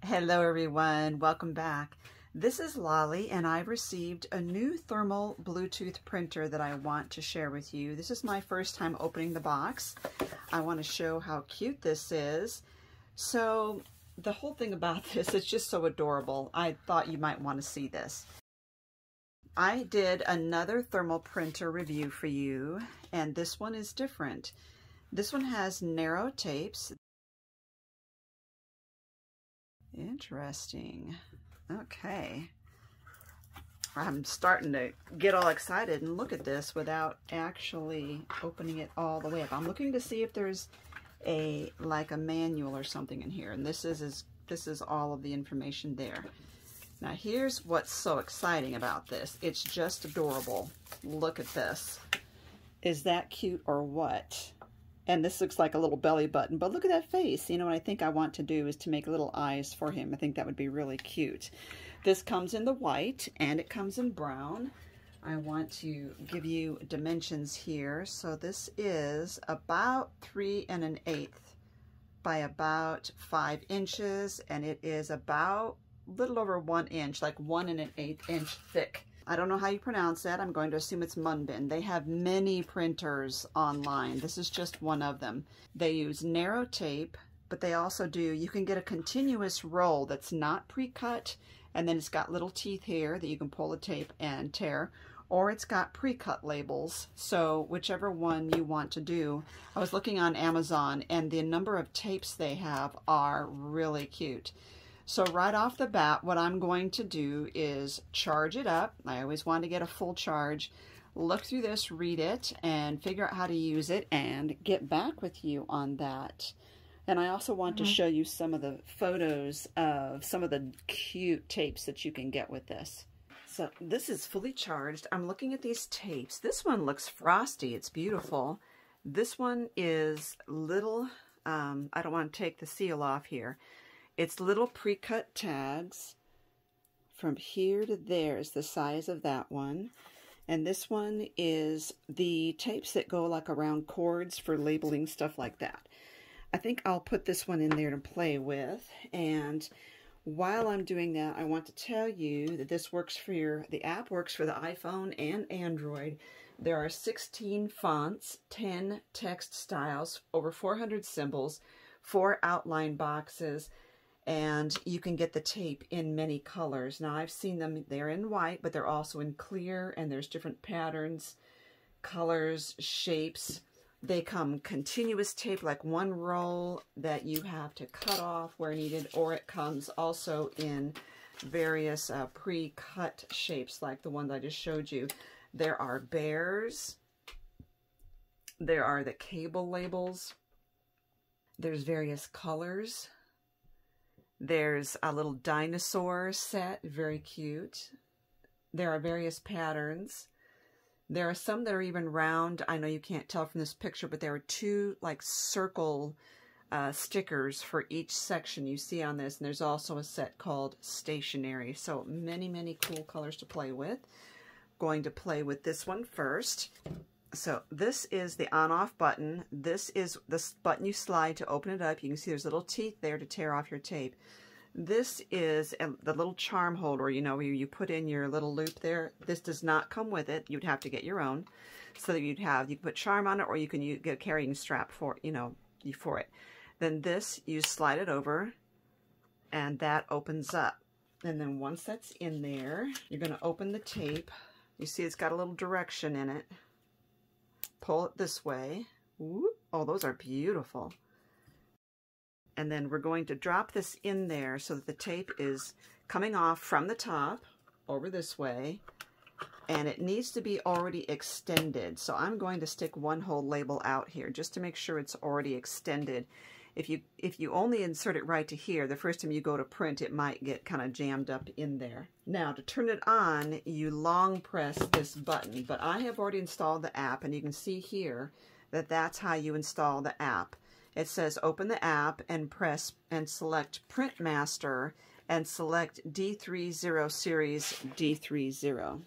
Hello everyone, welcome back. This is Lolly and I've received a new thermal Bluetooth printer that I want to share with you. This is my first time opening the box. I want to show how cute this is. So the whole thing about this is just so adorable. I thought you might want to see this. I did another thermal printer review for you and this one is different. This one has narrow tapes. Interesting. Okay. I'm starting to get all excited and look at this without actually opening it all the way up. I'm looking to see if there's like a manual or something in here, and this is all of the information there. Now here's what's so exciting about this. It's just adorable. Look at this. Is that cute or what? And this looks like a little belly button, but look at that face. You know, what I think I want to do is to make little eyes for him. I think that would be really cute. This comes in the white and it comes in brown. I want to give you dimensions here. So this is about 3 1/8 by about 5 inches, and it is about a little over 1 inch, like 1 1/8 inch thick. I don't know how you pronounce that. I'm going to assume it's Munbin. They have many printers online. This is just one of them. They use narrow tape, but they also do, you can get a continuous roll that's not pre-cut, and then it's got little teeth here that you can pull the tape and tear, or it's got pre-cut labels. So whichever one you want to do. I was looking on Amazon and the number of tapes they have are really cute. So right off the bat, what I'm going to do is charge it up. I always want to get a full charge. Look through this, read it, and figure out how to use it and get back with you on that. And I also want to show you some of the photos of some of the cute tapes that you can get with this. So this is fully charged. I'm looking at these tapes. This one looks frosty. It's beautiful. This one is little, I don't want to take the seal off here. It's little pre-cut tags. From here to there is the size of that one. And this one is the tapes that go like around cords for labeling, stuff like that. I think I'll put this one in there to play with. And while I'm doing that, I want to tell you that this works for the app works for the iPhone and Android. There are 16 fonts, 10 text styles, over 400 symbols, 4 outline boxes, and you can get the tape in many colors. Now I've seen them, they're in white, but they're also in clear, and there's different patterns, colors, shapes. They come continuous tape, like one roll that you have to cut off where needed, or it comes also in various pre-cut shapes, like the one that I just showed you. There are bears. There are the cable labels. There's various colors. There's a little dinosaur set, very cute. There are various patterns. There are some that are even round. I know you can't tell from this picture, but there are 2 like circle stickers for each section you see on this. And there's also a set called stationary. So many, many cool colors to play with. Going to play with this one first. So this is the on-off button. This is the button you slide to open it up. You can see there's little teeth there to tear off your tape. This is the little charm holder, you know, where you put in your little loop there. This does not come with it. You'd have to get your own. So that you can put charm on it, or you can get a carrying strap for, for it. Then this, you slide it over, and that opens up. And then once that's in there, you're going to open the tape. You see it's got a little direction in it. Pull it this way. Ooh, oh, those are beautiful. And then we're going to drop this in there so that the tape is coming off from the top over this way. And it needs to be already extended. So I'm going to stick one whole label out here just to make sure it's already extended. If you only insert it right to here, the first time you go to print, it might get kind of jammed up in there. Now, to turn it on, you long press this button, but I have already installed the app, and you can see here that that's how you install the app. It says open the app and press and select Print Master and select D30 series D30.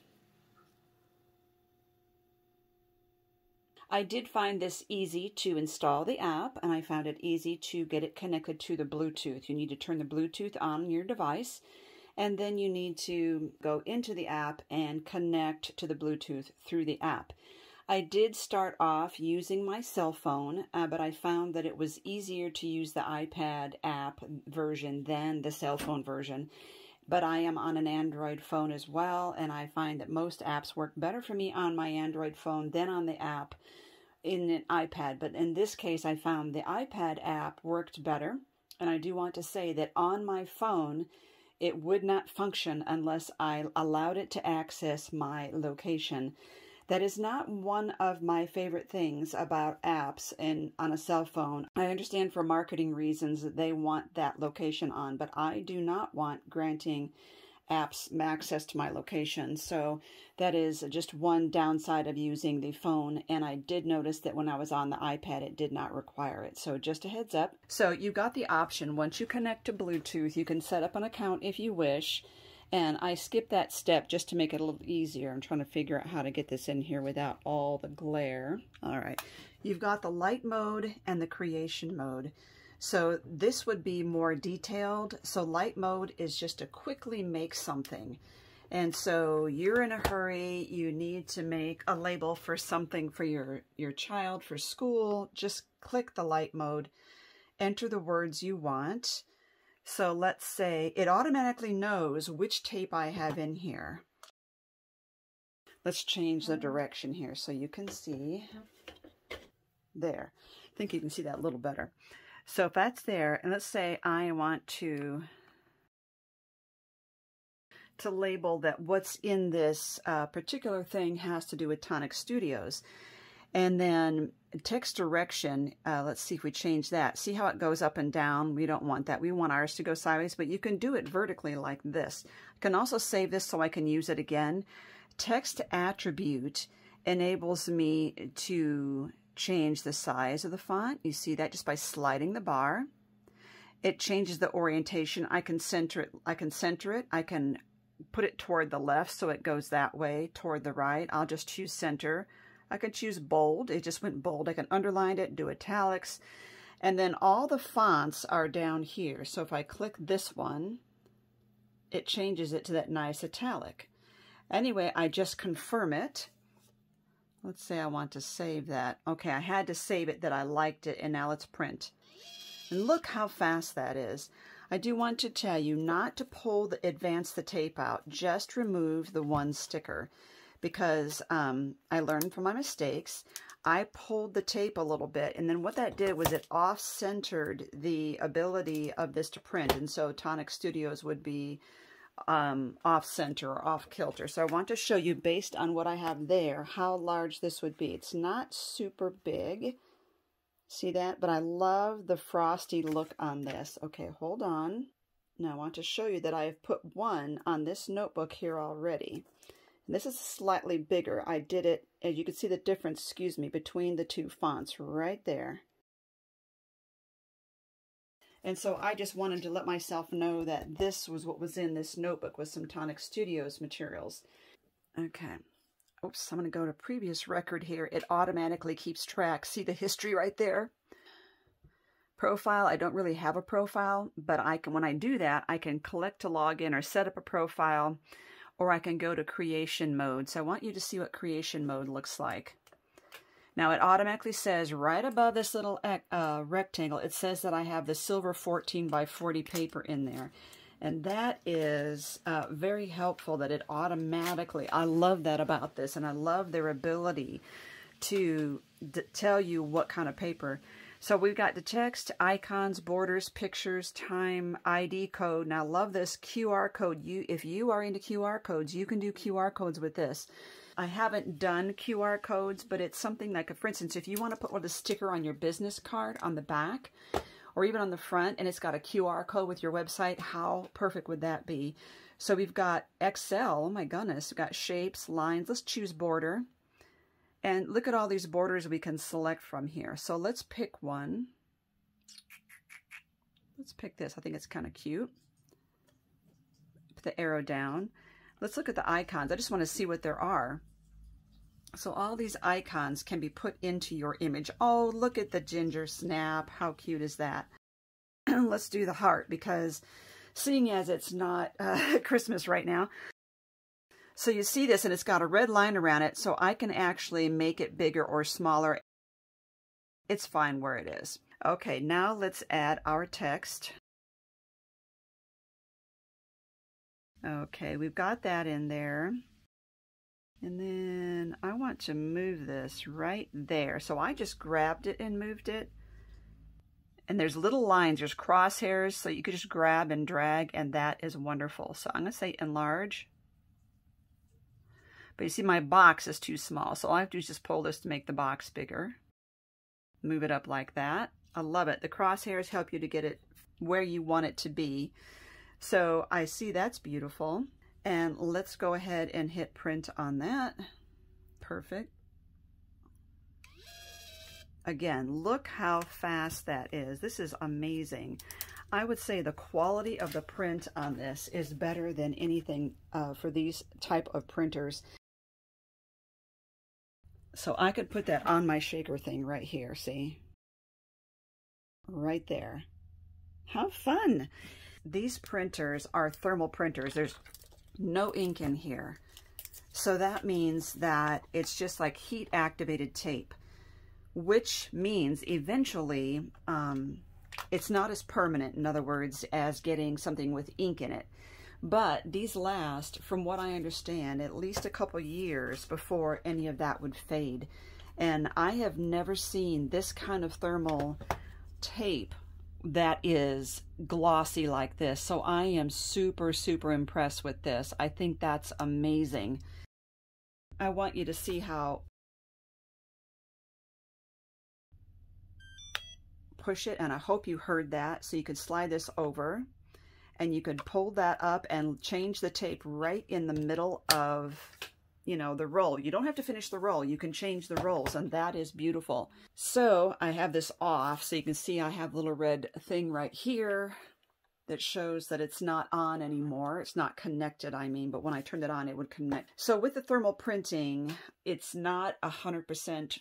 I did find this easy to install the app, and I found it easy to get it connected to the Bluetooth. You need to turn the Bluetooth on your device, and then you need to go into the app and connect to the Bluetooth through the app. I did start off using my cell phone, but I found that it was easier to use the iPad app version than the cell phone version. But I am on an Android phone as well, and I find that most apps work better for me on my Android phone than on the app in an iPad. But in this case, I found the iPad app worked better, and I do want to say that on my phone, it would not function unless I allowed it to access my location. That is not one of my favorite things about apps and on a cell phone. I understand for marketing reasons that they want that location on, but I do not want granting apps access to my location. So that is just one downside of using the phone. And I did notice that when I was on the iPad, it did not require it. So just a heads up. So you got the option. Once you connect to Bluetooth, you can set up an account if you wish. And I skipped that step just to make it a little easier. I'm trying to figure out how to get this in here without all the glare. All right. You've got the light mode and the creation mode. So this would be more detailed. So light mode is just to quickly make something. And so you're in a hurry. You need to make a label for something for your child for school. Just click the light mode. Enter the words you want. So let's say it automatically knows which tape I have in here. Let's change the direction here so you can see. There. I think you can see that a little better. So if that's there, and let's say I want to label that what's in this particular thing has to do with Tonic Studios. And then text direction, let's see if we change that. See how it goes up and down? We don't want that. We want ours to go sideways, but you can do it vertically like this. I can also save this so I can use it again. Text attribute enables me to change the size of the font. You see that just by sliding the bar. It changes the orientation. I can center it. I can put it toward the left so it goes that way, toward the right. I'll just choose center. I can choose bold. It just went bold. I can underline it, do italics. And then all the fonts are down here. So if I click this one, it changes it to that nice italic. Anyway, I just confirm it. Let's say I want to save that. Okay, I had to save it that I liked it, and now let's print. And look how fast that is. I do want to tell you not to advance the tape out. Just remove the one sticker. Because I learned from my mistakes. I pulled the tape a little bit, and then what that did was it off-centered the ability of this to print, and so Tonic Studios would be off-center or off-kilter. So I want to show you, based on what I have there, how large this would be. It's not super big. See that? But I love the frosty look on this. Okay, hold on. Now I want to show you that I have put one on this notebook here already. This is slightly bigger. I did it, as you can see the difference, between the two fonts right there. And so I just wanted to let myself know that this was what was in this notebook with some Tonic Studios materials. Okay. Oops, I'm going to go to previous record here. It automatically keeps track. See the history right there? Profile, I don't really have a profile, but when I do that, I can click to log in or set up a profile. Or I can go to creation mode. So I want you to see what creation mode looks like. Now it automatically says right above this little rectangle, it says that I have the silver 14 by 40 paper in there. And that is very helpful that it automatically, I love that about this, and I love their ability to tell you what kind of paper. So we've got the text, icons, borders, pictures, time, ID code. Now, love this QR code. If you are into QR codes, you can do QR codes with this. I haven't done QR codes, but it's something like, for instance, if you want to put a sticker on your business card on the back, or even on the front, and it's got a QR code with your website, how perfect would that be? So we've got Excel. Oh my goodness. We've got shapes, lines. Let's choose border. And look at all these borders we can select from here. So let's pick one. Let's pick this. I think it's kind of cute. Put the arrow down. Let's look at the icons. I just want to see what there are. So all these icons can be put into your image. Oh, look at the ginger snap. How cute is that? Let's do the heart, because seeing as it's not Christmas right now. So you see this and it's got a red line around it, so I can actually make it bigger or smaller. It's fine where it is. Okay, now let's add our text. Okay, we've got that in there. And then I want to move this right there. So I just grabbed it and moved it. And there's little lines, there's crosshairs, so you could just grab and drag, and that is wonderful. So I'm going to say enlarge. But you see my box is too small, so all I have to do is just pull this to make the box bigger. Move it up like that. I love it. The crosshairs help you to get it where you want it to be. So I see that's beautiful. And let's go ahead and hit print on that. Perfect. Again, look how fast that is. This is amazing. I would say the quality of the print on this is better than anything for these type of printers. So I could put that on my shaker thing right here, see? Right there. How fun! These printers are thermal printers. There's no ink in here. So that means that it's just like heat activated tape, which means eventually it's not as permanent, in other words, as getting something with ink in it. But these last, from what I understand, at least a couple years before any of that would fade. And I have never seen this kind of thermal tape that is glossy like this. So I am super, super impressed with this. I think that's amazing. I want you to see how push it, and I hope you heard that. So you could slide this over and you could pull that up and change the tape right in the middle of, you know, the roll. You don't have to finish the roll. You can change the rolls, and that is beautiful. So I have this off, so you can see I have a little red thing right here that shows that it's not on anymore. It's not connected, I mean, but when I turned it on, it would connect. So with the thermal printing, it's not 100%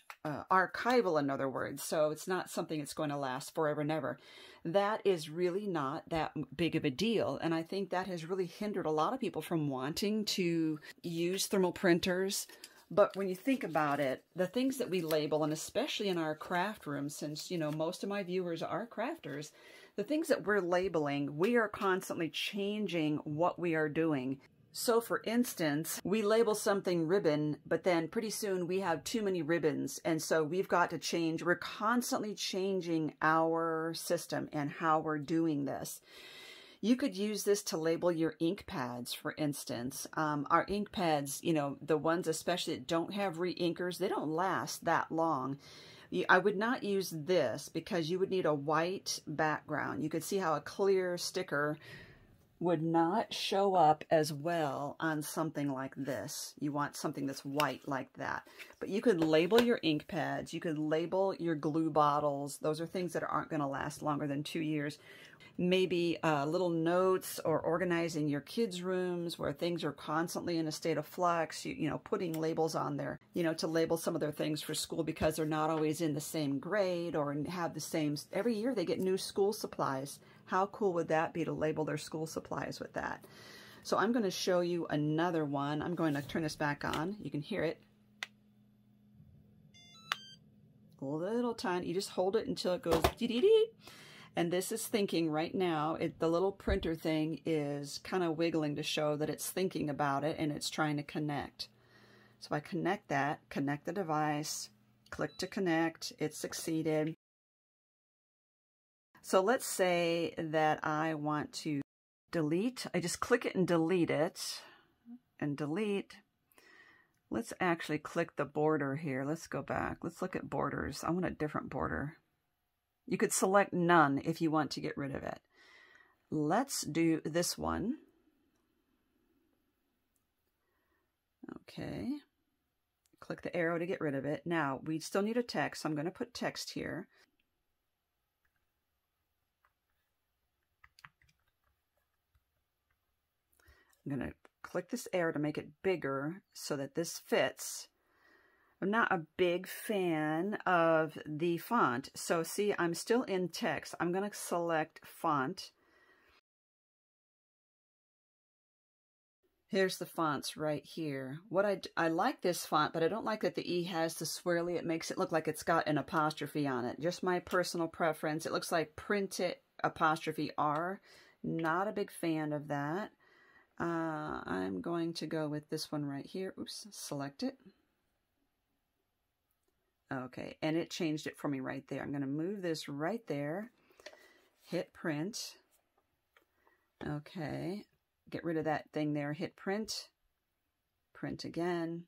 archival, in other words. So it's not something that's going to last forever and ever. That is really not that big of a deal. And I think that has really hindered a lot of people from wanting to use thermal printers. But when you think about it, the things that we label, and especially in our craft room, since, you know, most of my viewers are crafters, the things that we're labeling, we are constantly changing what we are doing. So for instance, we label something ribbon, but then pretty soon we have too many ribbons. And so we've got to change. We're constantly changing our system and how we're doing this. You could use this to label your ink pads, for instance. Our ink pads, you know, the ones especially that don't have re-inkers, they don't last that long. I would not use this because you would need a white background. You could see how a clear sticker would not show up as well on something like this. You want something that's white like that. But you could label your ink pads. You could label your glue bottles. Those are things that aren't going to last longer than 2 years. Maybe little notes or organizing your kids' rooms where things are constantly in a state of flux, you know, putting labels on there, you know, to label some of their things for school because they're not always in the same grade or have the same, every year they get new school supplies. How cool would that be to label their school supplies with that? So I'm going to show you another one. I'm going to turn this back on. You can hear it. A little tiny, you just hold it until it goes dee-dee-dee. And this is thinking right now. The little printer thing is kind of wiggling to show that it's thinking about it and it's trying to connect. So I connect that, connect the device, click to connect, it succeeded. So let's say that I want to delete. I just click it and delete it, and delete. Let's actually click the border here. Let's go back. Let's look at borders. I want a different border. You could select none if you want to get rid of it. Let's do this one. Okay. Click the arrow to get rid of it. Now, we still need a text, so I'm going to put text here. I'm going to click this arrow to make it bigger so that this fits. I'm not a big fan of the font. So see, I'm still in text. I'm going to select font. Here's the fonts right here. I like this font, but I don't like that the E has the swirly. It makes it look like it's got an apostrophe on it. Just my personal preference. It looks like printed apostrophe R. Not a big fan of that. I'm going to go with this one right here. Oops, select it. Okay, and it changed it for me right there. I'm going to move this right there. Hit print. Okay. Get rid of that thing there, hit print, print again.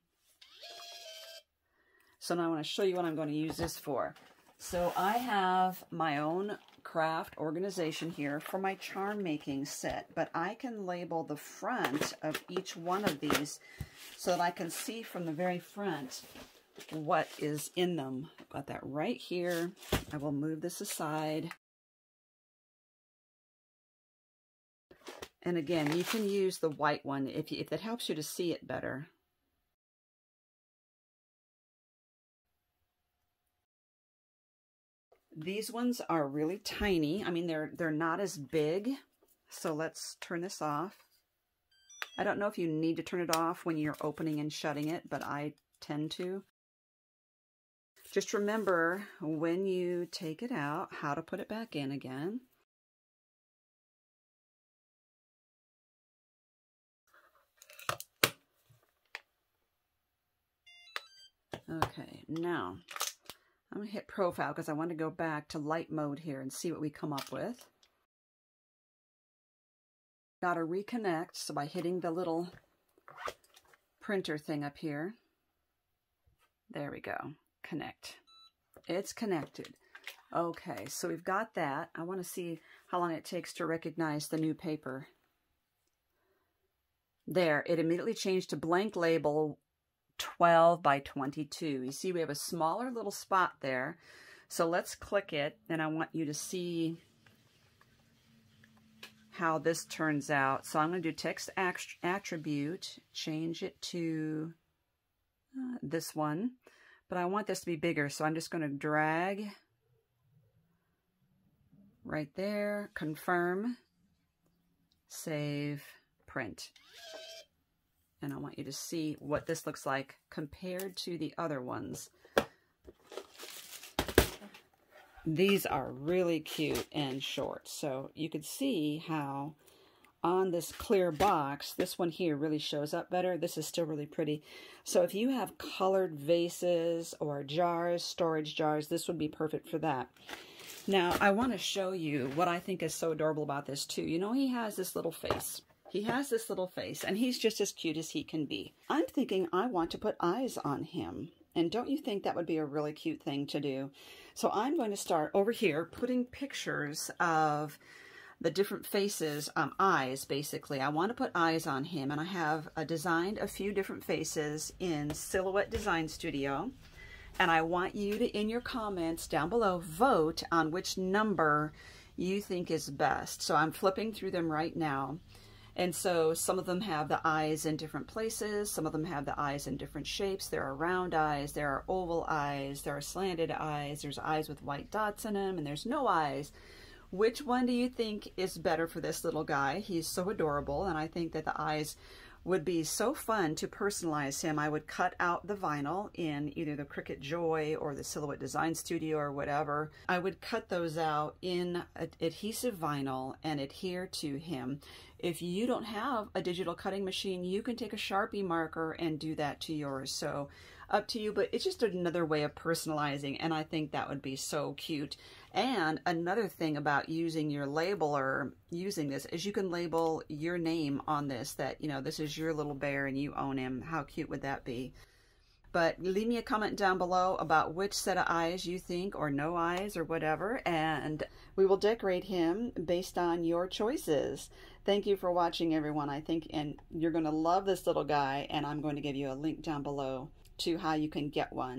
So now I want to show you what I'm going to use this for. So I have my own craft organization here for my charm making set, but I can label the front of each one of these so that I can see from the very front what is in them. I've got that right here. I will move this aside. And again, you can use the white one if that helps you to see it better. These ones are really tiny. I mean, they're not as big. So let's turn this off. I don't know if you need to turn it off when you're opening and shutting it, but I tend to. Just remember when you take it out, how to put it back in again. Okay, now I'm going to hit profile because I want to go back to light mode here and see what we come up with. Got to reconnect, so by hitting the little printer thing up here. There we go. Connect. It's connected. Okay, so we've got that. I want to see how long it takes to recognize the new paper. There, it immediately changed to blank label 12 by 22. You see we have a smaller little spot there. So let's click it, and I want you to see how this turns out. So I'm going to do text attribute, change it to this one, but I want this to be bigger, so I'm just going to drag right there, confirm, save, print. And I want you to see what this looks like compared to the other ones. These are really cute and short. So you could see how on this clear box, this one here really shows up better. This is still really pretty. So if you have colored vases or jars, storage jars, this would be perfect for that. Now, I want to show you what I think is so adorable about this too. You know, he has this little face. He has this little face, and he's just as cute as he can be. I'm thinking I want to put eyes on him. And don't you think that would be a really cute thing to do? So I'm going to start over here putting pictures of the different faces, eyes basically. I want to put eyes on him, and I have designed a few different faces in Silhouette Design Studio. And I want you to, in your comments down below, vote on which number you think is best. So I'm flipping through them right now. And so some of them have the eyes in different places. Some of them have the eyes in different shapes. There are round eyes, there are oval eyes, there are slanted eyes, there's eyes with white dots in them, and there's no eyes. Which one do you think is better for this little guy? He's so adorable, and I think that the eyes would be so fun to personalize him. I would cut out the vinyl in either the Cricut Joy or the Silhouette Design Studio or whatever. I would cut those out in adhesive vinyl and adhere to him. If you don't have a digital cutting machine, you can take a Sharpie marker and do that to yours. So up to you, but it's just another way of personalizing, and I think that would be so cute. And another thing about using your labeler, using this, is you can label your name on this, that, you know, this is your little bear and you own him. How cute would that be? But leave me a comment down below about which set of eyes you think, or no eyes or whatever, and we will decorate him based on your choices. Thank you for watching, everyone. I think and you're going to love this little guy, and I'm going to give you a link down below to how you can get one.